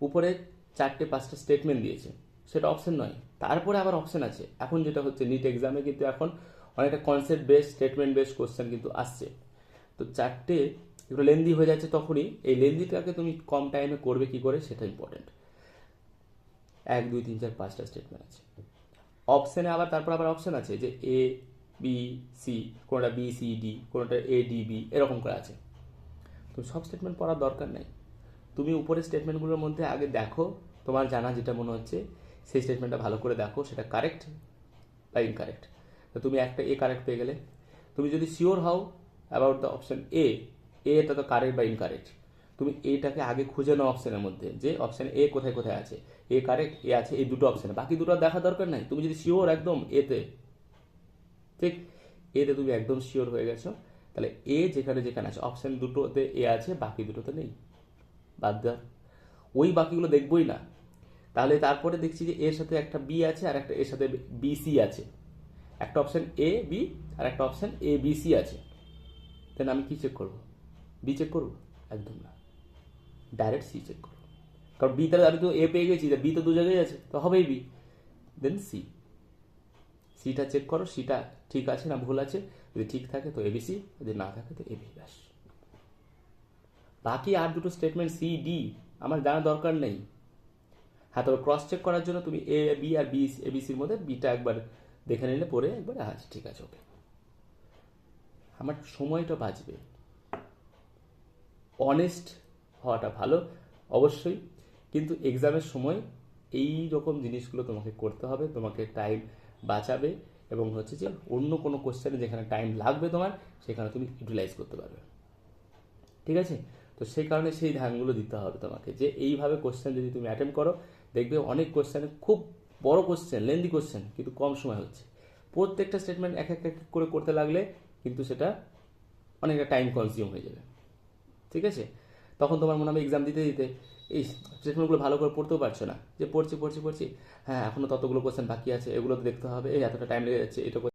উপরে 4-5টা স্টেটমেন্ট দিয়েছে, সেটা অপশন নয়। তারপরে আবার অপশন আছে। এখন যেটা হচ্ছে নিট এক্সামে কিন্তু এখন অনেকটা concept base, statement base question কিন্তু আসছে। তো 4টে একটু লেন্দি হয়ে যাচ্ছে, তখনই এই লেন্দিটাকে তুমি কম টাইমে করবে কি করে সেটা ইম্পর্টেন্ট। 1 2 3 4 5টা স্টেটমেন্ট আছে। অপশানে আবার তারপর আবার অপশান আছে যে এ বি সি, কোনোটা বি সি ডি, কোনোটা এ ডি বি, এরকম করে আছে। তুমি সব স্টেটমেন্ট পড়ার দরকার নেই। তুমি উপরের স্টেটমেন্টগুলোর মধ্যে আগে দেখো, তোমার জানা যেটা মনে হচ্ছে সেই স্টেটমেন্টটা ভালো করে দেখো, সেটা কারেক্ট বা ইনকারেক্ট। তো তুমি একটা এ কারেক্ট পেয়ে গেলে, তুমি যদি শিওর হও অ্যাবাউট দ্য অপশন এ, এটা তো কারেক্ট বা ইনকারেক্ট, তুমি এটাকে আগে খুঁজে নাও অপশনের মধ্যে যে অপশন এ কোথায় কোথায় আছে। এ কারেক্ট, এ আছে এই দুটো অপশনে, বাকি দুটো দেখার দরকার নাই। তুমি যদি শিওর একদম এতে, ঠিক এতে তুমি একদম শিওর হয়ে গেছো, তাহলে এ যেখানে যেখানে আছে অপশন দুটোতে এ আছে, বাকি দুটোতে নেই, বাদ দাও। ওই বাকিগুলো দেখবোই না। তাহলে তারপরে দেখছি যে এর সাথে একটা বি আছে আর একটা এর সাথে বি সি আছে, একটা অপশন এ বি আর একটা অপশন এ বি সি আছে। দেন আমি কি চেক করবো? বি চেক করবো? একদম না, ডাইরেক্ট সি চেক করবো। কারণ বি তাহলে আমি তো এ পেয়ে গেছি, বি তো দু জায়গায় আছে, তো হবেই বি। দেন সি, সিটা চেক করো, সিটা ঠিক আছে না ভুল আছে। যদি ঠিক থাকে তো এবিসি, যদি না থাকে তো এবি, ব্যাস। বাকি আর দুটো স্টেটমেন্ট সি ডি আমার জানার দরকার নেই। হ্যাঁ, তবে ক্রস চেক করার জন্য তুমি এ বি আর বি এবিসির মধ্যে বিটা একবার দেখে নিলে, পরে একবার আচ্ছা ঠিক আছে ওকে, আমার সময়টা বাঁচবে। অনেস্ট হওয়াটা ভালো অবশ্যই, কিন্তু এক্সামের সময় এই রকম জিনিসগুলো তোমাকে করতে হবে, তোমাকে টাইম বাঁচাবে, এবং হচ্ছে যে অন্য কোনো কোশ্চেনে যেখানে টাইম লাগবে তোমার, সেখানে তুমি ইউটিলাইজ করতে পারবে। ঠিক আছে? তো সেই কারণে সেই ধ্যানগুলো দিতে হবে তোমাকে, যে এইভাবে কোশ্চেন যদি তুমি অ্যাটেম্প করো, দেখবে অনেক কোশ্চেনে খুব বড় কোশ্চেন, লেন্দি কোশ্চেন, কিন্তু কম সময় হচ্ছে। প্রত্যেকটা স্টেটমেন্ট এক এক করে করতে লাগলে কিন্তু সেটা অনেকটা টাইম কনজিউম হয়ে যাবে। ঠিক আছে? তখন তোমার মনে হবে এক্সাম দিতে দিতে এই স্টেটমেন্টগুলো ভালো করে পড়তেও পারছো না, যে পড়ছি পড়ছি পড়ছি, হ্যাঁ এখনও ততগুলো কোশ্চেন বাকি আছে, এগুলো তো দেখতে হবে, এই এতটা টাইম লেগে যাচ্ছে, এটা